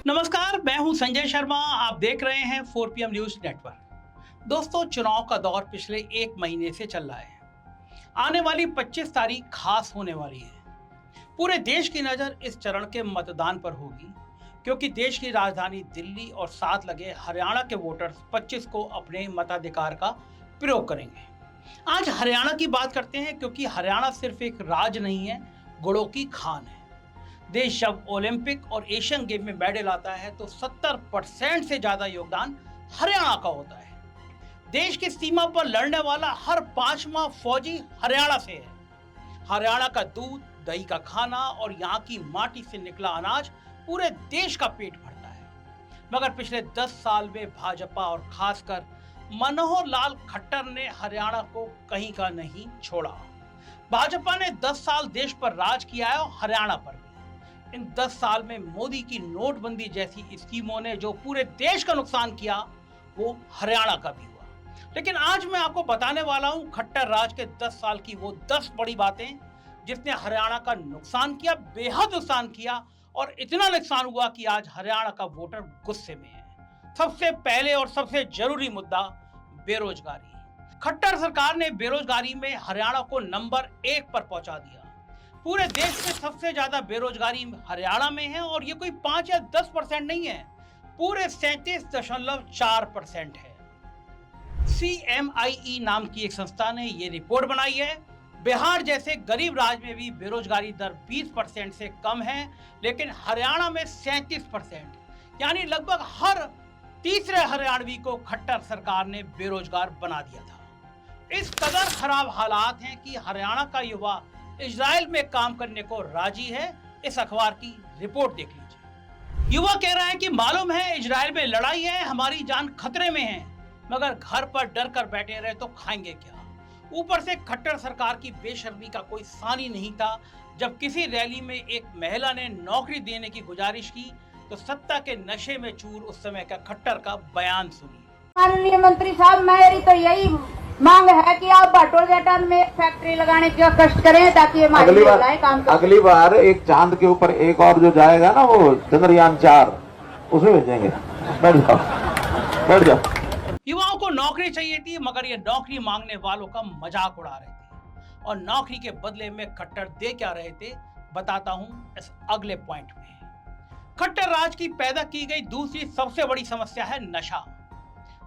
नमस्कार, मैं हूं संजय शर्मा। आप देख रहे हैं 4PM न्यूज नेटवर्क। दोस्तों, चुनाव का दौर पिछले एक महीने से चल रहा है। आने वाली 25 तारीख खास होने वाली है। पूरे देश की नज़र इस चरण के मतदान पर होगी, क्योंकि देश की राजधानी दिल्ली और साथ लगे हरियाणा के वोटर्स 25 को अपने मताधिकार का प्रयोग करेंगे। आज हरियाणा की बात करते हैं, क्योंकि हरियाणा सिर्फ एक राज्य नहीं है, गुणों की खान है। देश जब ओलंपिक और एशियन गेम में मेडल आता है तो 70% से ज्यादा योगदान हरियाणा का होता है। देश की सीमा पर लड़ने वाला हर 5वां फौजी हरियाणा से है। हरियाणा का दूध, दही का खाना और यहाँ की माटी से निकला अनाज पूरे देश का पेट भरता है। मगर पिछले 10 साल में भाजपा और खासकर मनोहर लाल खट्टर ने हरियाणा को कहीं का नहीं छोड़ा। भाजपा ने 10 साल देश पर राज किया है और हरियाणा पर भी। इन 10 साल में मोदी की नोटबंदी जैसी स्कीमों ने जो पूरे देश का नुकसान किया, वो हरियाणा का भी हुआ। लेकिन आज मैं आपको बताने वाला हूं खट्टर राज के 10 साल की वो 10 बड़ी बातें जिसने हरियाणा का नुकसान किया, बेहद नुकसान किया, और इतना नुकसान हुआ कि आज हरियाणा का वोटर गुस्से में है। सबसे पहले और सबसे जरूरी मुद्दा बेरोजगारी। खट्टर सरकार ने बेरोजगारी में हरियाणा को नंबर 1 पर पहुंचा दिया। पूरे देश में सबसे ज्यादा बेरोजगारी हरियाणा में है, और ये कोई 5 या 10% नहीं है, पूरे 37.4% है। CMIE नाम की एक संस्था ने ये रिपोर्ट बनाई है। बिहार जैसे गरीब राज्य में भी बेरोजगारी दर 20% से कम है, लेकिन हरियाणा में 37%, यानी लगभग हर तीसरे हरियाणवी को खट्टर सरकार ने बेरोजगार बना दिया था। इस कदर खराब हालात हैं कि हरियाणा का युवा इजराइल में काम करने को राजी है। इस अखबार की रिपोर्ट देख लीजिए। युवा कह रहा है कि मालूम है इजराइल में लड़ाई है, हमारी जान खतरे में है, मगर घर पर डर कर बैठे रहे तो खाएंगे क्या। ऊपर से खट्टर सरकार की बेशर्मी का कोई सानी नहीं था। जब किसी रैली में एक महिला ने नौकरी देने की गुजारिश की तो सत्ता के नशे में चूर उस समय का खट्टर का बयान सुनिए। माननीय मंत्री साहब, मेरी तो यही मांग है कि आप बाटोल में फैक्ट्री लगाने का कष्ट करें ताकि हमारी महिलाएं काम करें। अगली बार एक चांद के ऊपर एक और जो जाएगा ना, वो चंद्रयान 4, उसे भेजेंगे। बैठ जाओ, बैठ जाओ। युवाओं को नौकरी चाहिए थी, मगर ये नौकरी मांगने वालों का मजाक उड़ा रहे थे। और नौकरी के बदले में खट्टर दे क्या रहे थे, बताता हूं इस अगले पॉइंट में। खट्टर राज की पैदा की गई दूसरी सबसे बड़ी समस्या है नशा।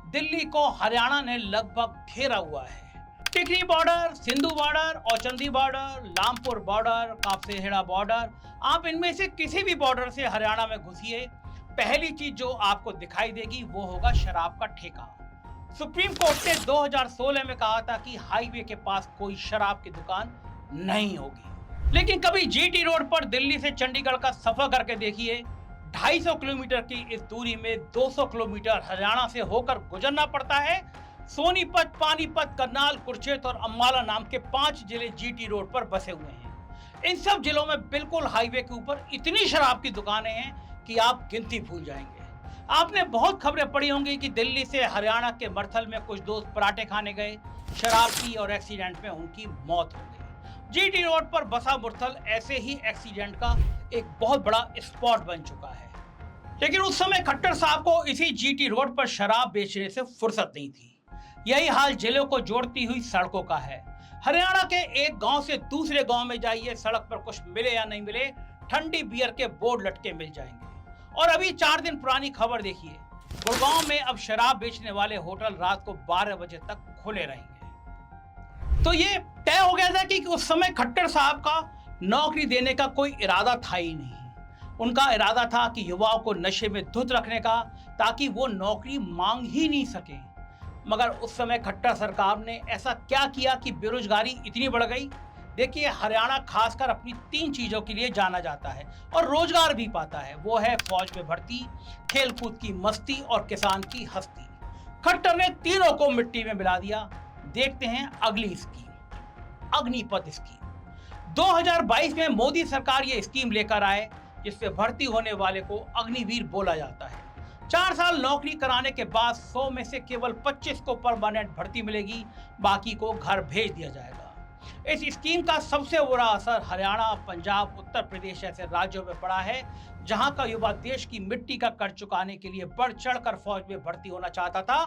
दिल्ली को हरियाणा ने लगभग घेरा हुआ है। Tikri border, Singhu border, Auchandi border, Lampur border, Kapashera border, आप इनमें से किसी भी बॉर्डर से हरियाणा में घुसिए, पहली चीज जो आपको दिखाई देगी वो होगा शराब का ठेका। सुप्रीम कोर्ट ने 2016 में कहा था कि हाईवे के पास कोई शराब की दुकान नहीं होगी, लेकिन कभी जीटी रोड पर दिल्ली से चंडीगढ़ का सफर करके देखिए। 250 किलोमीटर की इस दूरी में 200 किलोमीटर हरियाणा से होकर गुजरना पड़ता है। सोनीपत, पानीपत, करनाल, कुरुक्षेत्र और अम्बाला नाम के 5 जिले जीटी रोड पर बसे हुए हैं। इन सब जिलों में बिल्कुल हाईवे के ऊपर इतनी शराब की दुकानें हैं कि आप गिनती भूल जाएंगे। आपने बहुत खबरें पढ़ी होंगी कि दिल्ली से हरियाणा के मरथल में कुछ दोस्त पराठे खाने गए, शराब पी और एक्सीडेंट में उनकी मौत हो गई। जीटी रोड पर बसा मुरथल ऐसे ही एक्सीडेंट का एक बहुत बड़ा स्पॉट बन चुका है। लेकिन उस समय खट्टर साहब को इसी जीटी रोड पर शराब बेचने से फुर्सत नहीं थी। यही हाल जिलों को जोड़ती हुई सड़कों का है। हरियाणा के एक गांव से दूसरे गांव में जाइए, सड़क पर कुछ मिले या नहीं मिले, ठंडी बियर के बोर्ड लटके मिल जाएंगे। और अभी 4 दिन पुरानी खबर देखिए, गुड़गांव में अब शराब बेचने वाले होटल रात को 12 बजे तक खुले रहेंगे। तो ये तय हो गया था कि उस समय खट्टर साहब का नौकरी देने का कोई इरादा था ही नहीं। उनका इरादा था कि युवाओं को नशे में धुत रखने का, ताकि वो नौकरी मांग ही नहीं सके। मगर उस समय खट्टर सरकार ने ऐसा क्या किया कि बेरोजगारी इतनी बढ़ गई। देखिए, हरियाणा खासकर अपनी 3 चीजों के लिए जाना जाता है और रोजगार भी पाता है। वो है फौज में भर्ती, खेल कूद की मस्ती और किसान की हस्ती। खट्टर ने तीनों को मिट्टी में मिला दिया। देखते हैं अगली स्कीम, अग्निपथ स्कीम। 2022 में मोदी सरकार ये स्कीम लेकर आए, जिससे भर्ती होने वाले को अग्निवीर बोला जाता है। 4 साल नौकरी कराने के बाद 100 में से केवल 25 को परमानेंट भर्ती मिलेगी, बाकी को घर भेज दिया जाएगा। इस स्कीम का सबसे बुरा असर हरियाणा, पंजाब, उत्तर प्रदेश जैसे राज्यों में पड़ा है, जहां का युवा देश की मिट्टी का कर्ज चुकाने के लिए बढ़ चढ़कर फौज में भर्ती होना चाहता था।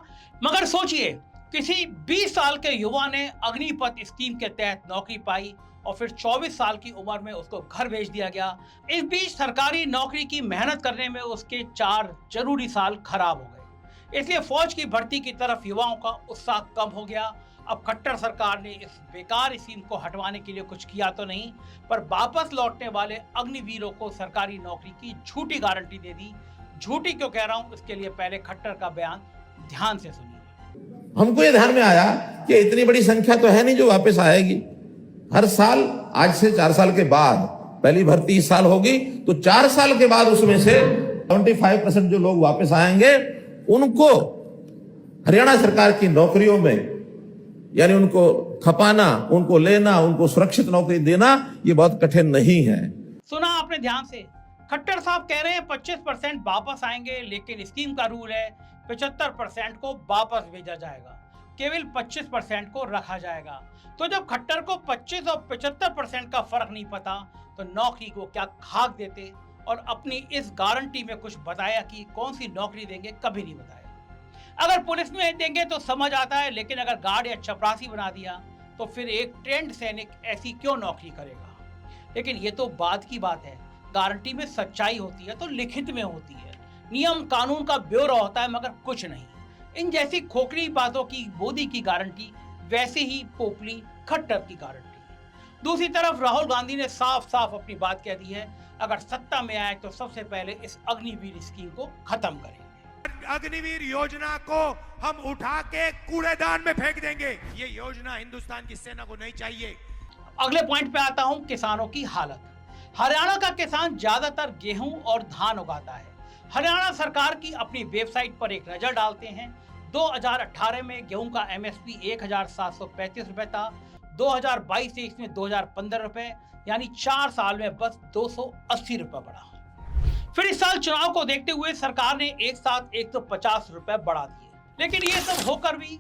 मगर सोचिए, किसी 20 साल के युवा ने अग्निपथ स्कीम के तहत नौकरी पाई और फिर 24 साल की उम्र में उसको घर भेज दिया गया। इस बीच सरकारी नौकरी की मेहनत करने में उसके 4 जरूरी साल खराब हो गए। इसलिए फौज की भर्ती की तरफ युवाओं का उत्साह कम हो गया। अब खट्टर सरकार ने इस बेकार स्कीम को हटवाने के लिए कुछ किया तो नहीं, पर वापस लौटने वाले अग्निवीरों को सरकारी नौकरी की झूठी गारंटी दे दी। झूठी क्यों कह रहा हूं, इसके लिए पहले खट्टर का बयान ध्यान से सुनिए। हमको ये ध्यान में आया कि इतनी बड़ी संख्या तो है नहीं जो वापस आएगी। हर साल आज से 4 साल के बाद पहली भर्ती इस साल होगी, तो 4 साल के बाद उसमें से 75% जो लोग वापस आएंगे उनको हरियाणा सरकार की नौकरियों में, यानी उनको खपाना, उनको लेना, उनको सुरक्षित नौकरी देना, ये बहुत कठिन नहीं है। सुना आपने ध्यान से, खट्टर साहब कह रहे हैं 25% वापस आएंगे, लेकिन स्कीम का रूल है 75% को वापस भेजा जाएगा, केवल 25% को रखा जाएगा। तो जब खट्टर को 25 और 75% का फर्क नहीं पता, तो नौकरी को क्या खाक देते और अपनी इस गारंटी में कुछ बताया कि कौन सी नौकरी देंगे, कभी नहीं बताया। अगर पुलिस में देंगे तो समझ आता है, लेकिन अगर गार्ड या चपरासी बना दिया तो फिर एक ट्रेंड सैनिक ऐसी क्यों नौकरी करेगा। लेकिन ये तो बाद की बात है, गारंटी में सच्चाई होती है तो लिखित में होती है, नियम कानून का ब्यौरा होता है, मगर कुछ नहीं। इन जैसी खोखली बातों की मोदी की गारंटी, वैसे ही पोपली खट्टर की गारंटी। दूसरी तरफ राहुल गांधी ने साफ साफ अपनी बात कह दी है, अगर सत्ता में आए तो सबसे पहले इस अग्निवीर स्कीम को खत्म करेंगे। अग्निवीर योजना को हम उठा के कूड़ेदान में फेंक देंगे। ये योजना हिंदुस्तान की सेना को नहीं चाहिए। अगले पॉइंट पे आता हूं, किसानों की हालत। हरियाणा का किसान ज्यादातर गेहूं और धान उगाता है। हरियाणा सरकार की अपनी वेबसाइट पर एक नजर डालते हैं। 2018 में गेहूं का एमएसपी 1735 रुपए था, 2022-23 में 2015 रुपए, यानी 4 साल में बस 280 रुपए बढ़ा। फिर इस साल चुनाव को देखते हुए सरकार ने एक साथ 150 रुपए बढ़ा दिए, लेकिन ये सब होकर भी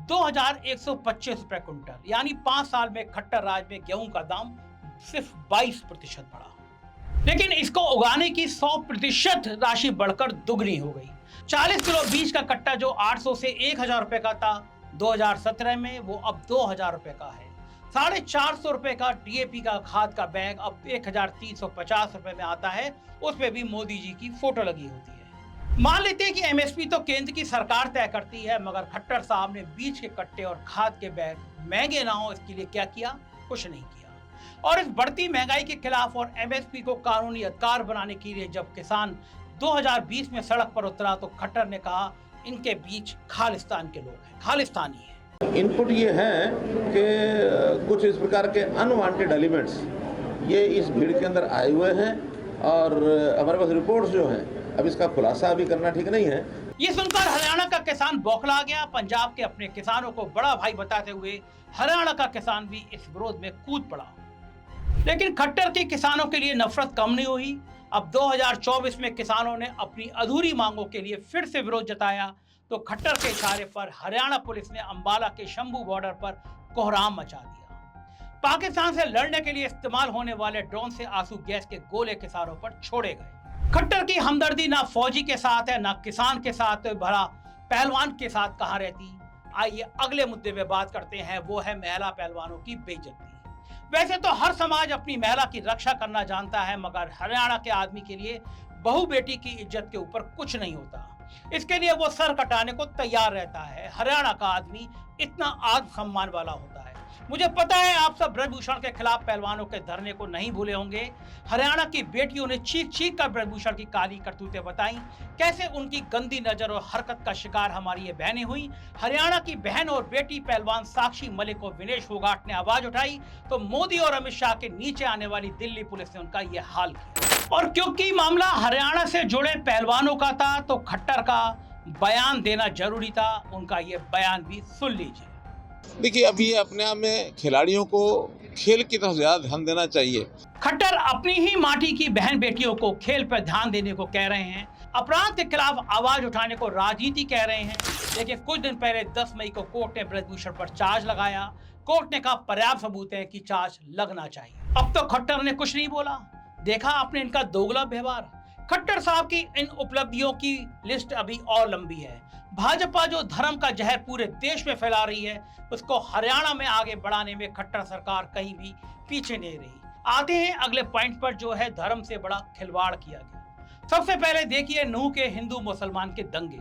2125 रुपए क्विंटल, यानी 5 साल में खट्टर राज में गेहूं का दाम सिर्फ 22% बढ़ा। लेकिन इसको उगाने की 100% राशि बढ़कर दुगनी हो गई। 40 किलो बीज का कट्टा जो 800 से 1000 रुपए का था 2017 में, वो अब 2000 रुपए का है। 450 रुपए का डीएपी का खाद का बैग अब 1350 रुपए में आता है, उसमें भी मोदी जी की फोटो लगी होती है। मान लेते हैं कि एमएसपी तो केंद्र की सरकार तय करती है, मगर खट्टर साहब ने बीज के कट्टे और खाद के बैग महंगे ना हो इसके लिए क्या किया? कुछ नहीं किया। और इस बढ़ती महंगाई के खिलाफ और एमएसपी को कानूनी अधिकार बनाने के लिए जब किसान 2020 में सड़क पर उतरा तो खट्टर ने कहा इनके बीच खालिस्तान के लोग हैं, खालिस्तानी है। इनपुट ये है कि कुछ इस प्रकार के अनवांटेड एलिमेंट्स ये इस भीड़ के अंदर आए हुए हैं, और हमारे पास रिपोर्ट्स जो हैं, अब इसका खुलासा अभी करना ठीक नहीं है। ये सुनकर हरियाणा का किसान बौखला गया। पंजाब के अपने किसानों को बड़ा भाई बताते हुए हरियाणा का किसान भी इस विरोध में कूद पड़ा। लेकिन खट्टर के किसानों के लिए नफरत कम नहीं हुई। अब 2024 में किसानों ने अपनी अधूरी मांगों के लिए फिर से विरोध जताया, तो खट्टर के इशारे पर हरियाणा पुलिस ने अंबाला के शंभू बॉर्डर पर कोहराम मचा दिया। पाकिस्तान से लड़ने के लिए इस्तेमाल होने वाले ड्रोन से आंसू गैस के गोले किसानों पर छोड़े गए। खट्टर की हमदर्दी ना फौजी के साथ है, ना किसान के साथ, भला पहलवान के साथ कहां रहती। आइए अगले मुद्दे पे बात करते हैं, वो है महिला पहलवानों की बेइज्जती। वैसे तो हर समाज अपनी महिला की रक्षा करना जानता है, मगर हरियाणा के आदमी के लिए बहू बेटी की इज्जत के ऊपर कुछ नहीं होता। इसके लिए वो सर कटाने को तैयार रहता है। हरियाणा का आदमी इतना आत्मसम्मान वाला होता है। मुझे पता है आप सब ब्रजभूषण के खिलाफ पहलवानों के धरने को नहीं भूले होंगे। हरियाणा की बेटियों ने चीख चीख कर ब्रजभूषण की काली करतूतें बताई, कैसे उनकी गंदी नजर और हरकत का शिकार हमारी ये बहनें हुई। हरियाणा की बहन और बेटी पहलवान साक्षी मलिक और विनेश फोगाट ने आवाज उठाई तो मोदी और अमित शाह के नीचे आने वाली दिल्ली पुलिस ने उनका ये हाल किया। और क्योंकि मामला हरियाणा से जुड़े पहलवानों का था तो खट्टर का बयान देना जरूरी था। उनका ये बयान भी सुन लीजिए। देखिए, अब ये अपने आप में खिलाड़ियों को खेल की तरफ ज्यादा ध्यान देना चाहिए। खट्टर अपनी ही माटी की बहन बेटियों को खेल पर ध्यान देने को कह रहे हैं, अपराध के खिलाफ आवाज उठाने को राजनीति कह रहे हैं। लेकिन कुछ दिन पहले 10 मई को कोर्ट ने ब्रजभूषण पर चार्ज लगाया। कोर्ट ने कहा पर्याप्त सबूत है कि चार्ज लगना चाहिए। अब तो खट्टर ने कुछ नहीं बोला। देखा आपने इनका दोगला व्यवहार। खट्टर साहब की इन उपलब्धियों की लिस्ट अभी और लंबी है। भाजपा जो धर्म का जहर पूरे देश में फैला रही है, उसको हरियाणा में आगे बढ़ाने में खट्टर सरकार कहीं भी पीछे नहीं रही। आते हैं अगले पॉइंट पर, जो है धर्म से बड़ा खिलवाड़ किया गया। सबसे पहले देखिए नूह के हिंदू मुसलमान के दंगे।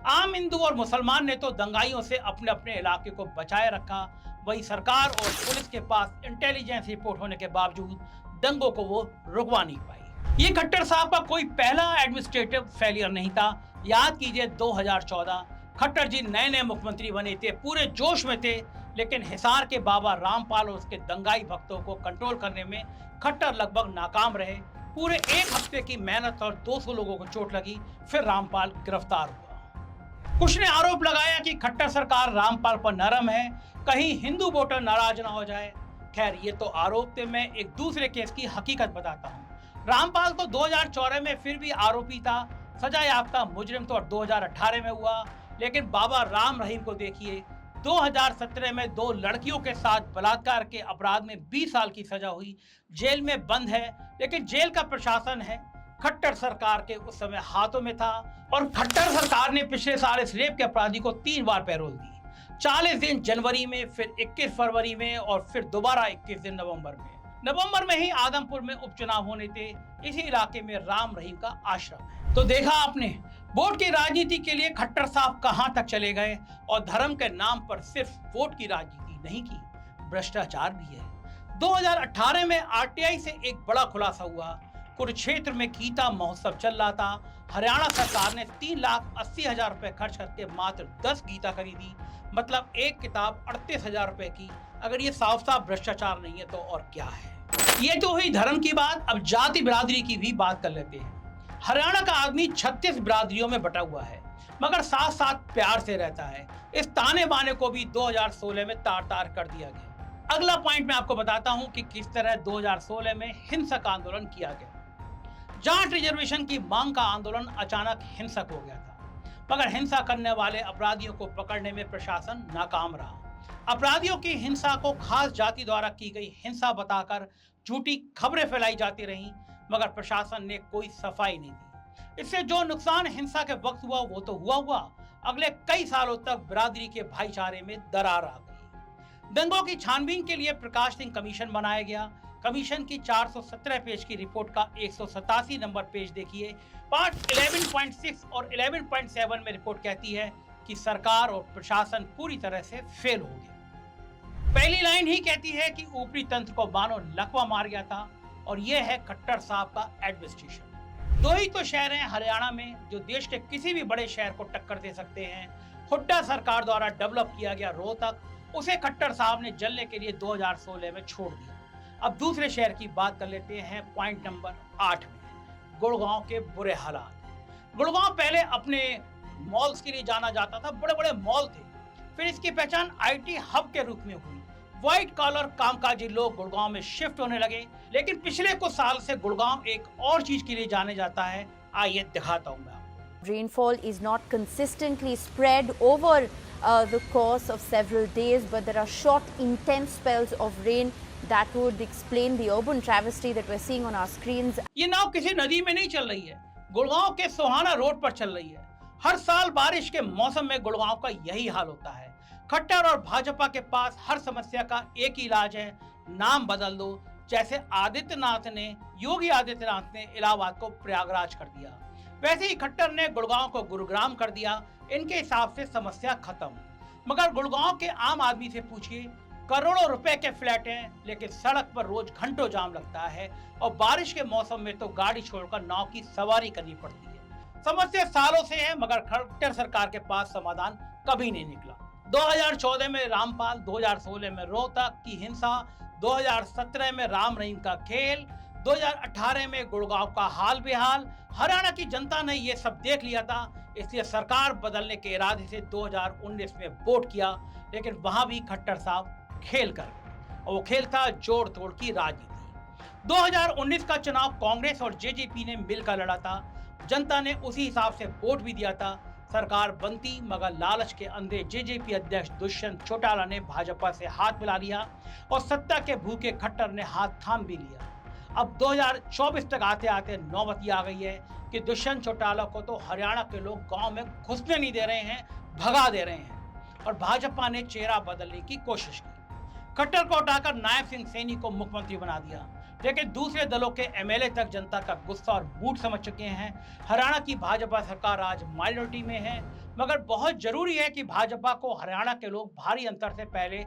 आम हिंदू और मुसलमान ने तो दंगाइयों से अपने अपने इलाके को बचाए रखा, वही सरकार और पुलिस के पास इंटेलिजेंस रिपोर्ट होने के बावजूद दंगों को वो रुकवा नहीं पाई। ये खट्टर साहब का कोई पहला एडमिनिस्ट्रेटिव फेलियर नहीं था। याद कीजिए 2014 खट्टर जी नए नए मुख्यमंत्री बने थे, पूरे जोश में थे, लेकिन हिसार के बाबा रामपाल और उसके दंगाई भक्तों को कंट्रोल करने में खट्टर लगभग नाकाम रहे। पूरे एक हफ्ते की मेहनत और 200 लोगों को चोट लगी, फिर रामपाल गिरफ्तार हुआ। कुछ ने आरोप लगाया कि खट्टर सरकार रामपाल पर नरम है, कहीं हिंदू वोटर नाराज ना हो जाए। खैर ये तो आरोप थे, मैं एक दूसरे केस की हकीकत बताता हूँ। रामपाल तो 2014 में फिर भी आरोपी था, सजा याफ्ता मुजरिम तो 2018 में हुआ। लेकिन बाबा राम रहीम को देखिए, 2017 में 2 लड़कियों के साथ बलात्कार के अपराध में 20 साल की सजा हुई, जेल में बंद है। लेकिन जेल का प्रशासन है खट्टर सरकार के उस समय हाथों में था, और खट्टर सरकार ने पिछले साल इस रेप के अपराधी को 3 बार पैरोल दी। 40 दिन जनवरी में, फिर 21 फरवरी में, और फिर दोबारा 21 दिन नवंबर में। नवंबर में ही आदमपुर में उपचुनाव होने थे। इसी इलाके में राम रहीम का आश्रम है। तो देखा आपने, वोट की राजनीति के लिए खट्टर साहब कहां तक चले गए, और धर्म के नाम पर सिर्फ वोट की राजनीति नहीं की, भ्रष्टाचार भी है। 2018 में आरटीआई से एक बड़ा खुलासा हुआ। कुरुक्षेत्र में गीता महोत्सव चल रहा था। हरियाणा सरकार ने 3,80,000 रुपए खर्च करके मात्र 10 गीता खरीदी, मतलब एक किताब 38,000 रुपए की। अगर ये साफ साफ भ्रष्टाचार नहीं है तो और क्या है। ये तो हुई धर्म की बात, अब जाति बिरादरी की भी बात कर लेते हैं। हरियाणा का आदमी 36 बिरादरियों में बटा हुआ है, मगर साथ साथ प्यार से रहता है। इस ताने बाने को भी 2016 में तार तार कर दिया गया। अगला पॉइंट मैं आपको बताता हूं कि किस तरह 2016 में हिंसक आंदोलन किया गया। जाट रिजर्वेशन की मांग का आंदोलन अचानक हिंसक हो गया था, मगर हिंसा करने वाले अपराधियों को पकड़ने में प्रशासन नाकाम रहा। अपराधियों की हिंसा को खास जाति द्वारा की गई हिंसा बताकर झूठी खबरें फैलाई जाती रहीं, मगर प्रशासन ने कोई सफाई नहीं दी। इससे जो नुकसान हिंसा के वक्त हुआ वो तो हुआ, अगले कई सालों तक बिरादरी के भाईचारे में दरार आ गई। दंगों की छानबीन के लिए प्रकाश सिंह कमीशन बनाया गया। कमीशन की 417 पेज की रिपोर्ट का 187 नंबर पेज देखिए। पार्ट 11.6 और 11.7 में रिपोर्ट कहती है कि सरकार और प्रशासन पूरी तरह से फेल हो गया। पहली लाइन ही कहती है कि ऊपरी तंत्र को मानो लकवा मार गया था, और यह है खट्टर साहब का एडमिनिस्ट्रेशन। 2 ही तो शहर हैं हरियाणा में जो देश के किसी भी बड़े शहर को टक्कर दे सकते हैं। हुड्डा सरकार द्वारा डेवलप किया गया रोहतक, उसे खट्टर साहब ने जलने के लिए 2016 में छोड़ दिया। अब दूसरे शहर की बात कर लेते हैं। पॉइंट नंबर 8 में गुड़गांव के बुरे हालात। गुड़गांव पहले अपने मॉल्स के लिए जाना जाता था, बड़े बड़े मॉल थे। फिर इसकी पहचान आईटी हब के रूप में हुई। व्हाइट कॉलर कामकाजी लोग गुड़गांव में शिफ्ट होने लगे। लेकिन पिछले कुछ साल से गुड़गांव एक और चीज के लिए जाने जाता है, आइए दिखाता हूँ मैं आपको। Rainfall is not consistently spread over the course of several days, but there are short, intense spells of rain that would explain the urban travesty that we're seeing on our screens. ये नाव किसी नदी में नहीं चल रही है, गुड़गांव के सोहाना road पर चल रही है। हर साल बारिश के मौसम में गुड़गांव का यही हाल होता है। खट्टर और भाजपा के पास हर समस्या का एक ही इलाज है, नाम बदल दो। जैसे योगी आदित्यनाथ ने इलाहाबाद को प्रयागराज कर दिया, वैसे ही खट्टर ने गुड़गांव को गुरुग्राम कर दिया। इनके हिसाब से समस्या खत्म। मगर गुड़गांव के आम आदमी से पूछिए, करोड़ों रुपए के फ्लैट हैं, लेकिन सड़क पर रोज घंटों जाम लगता है, और बारिश के मौसम में तो गाड़ी छोड़कर नाव की सवारी करनी पड़ती है। समस्या सालों से है, मगर खट्टर सरकार के पास समाधान कभी नहीं निकला। 2014 में रामपाल, 2016 में रोहतक की हिंसा, 2017 में राम रहीम का खेल, 2018 में गुड़गांव का हाल बेहाल। हरियाणा की जनता ने ये सब देख लिया था, इसलिए सरकार बदलने के इरादे से 2019 में वोट किया। लेकिन वहां भी खट्टर साहब खेल कर गए, और वो खेल था जोड़ तोड़ की राजनीति। 2019 का चुनाव कांग्रेस और जेजेपी ने मिलकर लड़ा था। जनता ने उसी हिसाब से वोट भी दिया था। सरकार बनती, मगर लालच के अंधे जेजेपी अध्यक्ष दुष्यंत चौटाला ने भाजपा से हाथ मिला लिया और सत्ता के भूखे खट्टर ने हाथ थाम भी लिया। अब 2024 तक आते आते नौबत आ गई है कि दुष्यंत चौटाला को तो हरियाणा के लोग गांव में घुसने नहीं दे रहे हैं, भगा दे रहे हैं और भाजपा ने चेहरा बदलने की कोशिश की। खट्टर को हटाकर नायब सिंह सैनी को मुख्यमंत्री बना दिया, लेकिन दूसरे दलों के एमएलए तक जनता का गुस्सा और मूड समझ चुके हैं। हरियाणा की भाजपा सरकार आज माइनॉरिटी में है, मगर बहुत जरूरी है कि भाजपा को हरियाणा के लोग भारी अंतर से पहले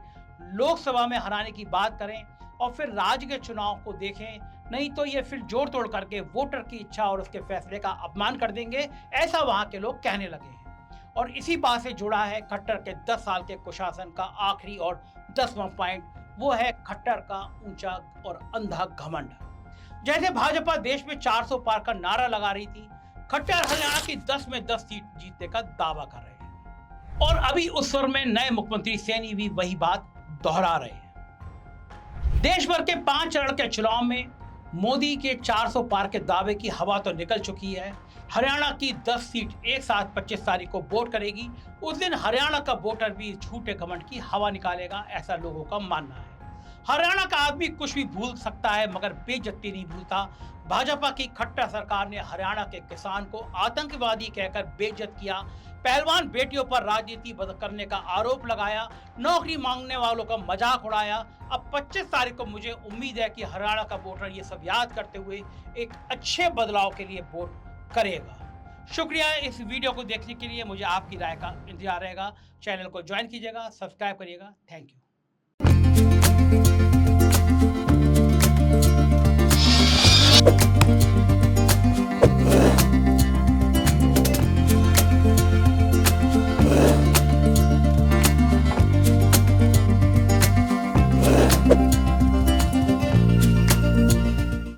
लोकसभा में हराने की बात करें और फिर राज्य के चुनाव को देखें, नहीं तो ये फिर जोड़ तोड़ करके वोटर की इच्छा और उसके फैसले का अपमान कर देंगे, ऐसा वहां के लोग कहने लगे हैं। और इसी बात से जुड़ा है खट्टर के 10 साल के कुशासन का आखिरी और 10वां पॉइंट, वो है खट्टर का ऊंचा और अंधा घमंड। जैसे भाजपा देश में 400 पार का नारा लगा रही थी, खट्टर हरियाणा की 10 में 10 सीट जीतने का दावा कर रहे हैं और अभी उस स्वर में नए मुख्यमंत्री सैनी भी वही बात दोहरा रहे हैं। देश भर के 5 चरण के चुनाव में मोदी के 400 पार के दावे की हवा तो निकल चुकी है। हरियाणा की 10 सीट एक साथ 25 तारीख को वोट करेगी। उस दिन हरियाणा का वोटर भी झूठे घमंड की हवा निकालेगा, ऐसा लोगों का मानना है। हरियाणा का आदमी कुछ भी भूल सकता है, मगर बेइज्जती नहीं भूलता। भाजपा की खट्टर सरकार ने हरियाणा के किसान को आतंकवादी कहकर बेइज्जत किया, पहलवान बेटियों पर राजनीति करने का आरोप लगाया, नौकरी मांगने वालों का मजाक उड़ाया। अब 25 तारीख को मुझे उम्मीद है कि हरियाणा का वोटर ये सब याद करते हुए एक अच्छे बदलाव के लिए वोट करेगा। शुक्रिया इस वीडियो को देखने के लिए। मुझे आपकी राय का इंतजार रहेगा। चैनल को ज्वाइन कीजिएगा, सब्सक्राइब करिएगा। Thank you.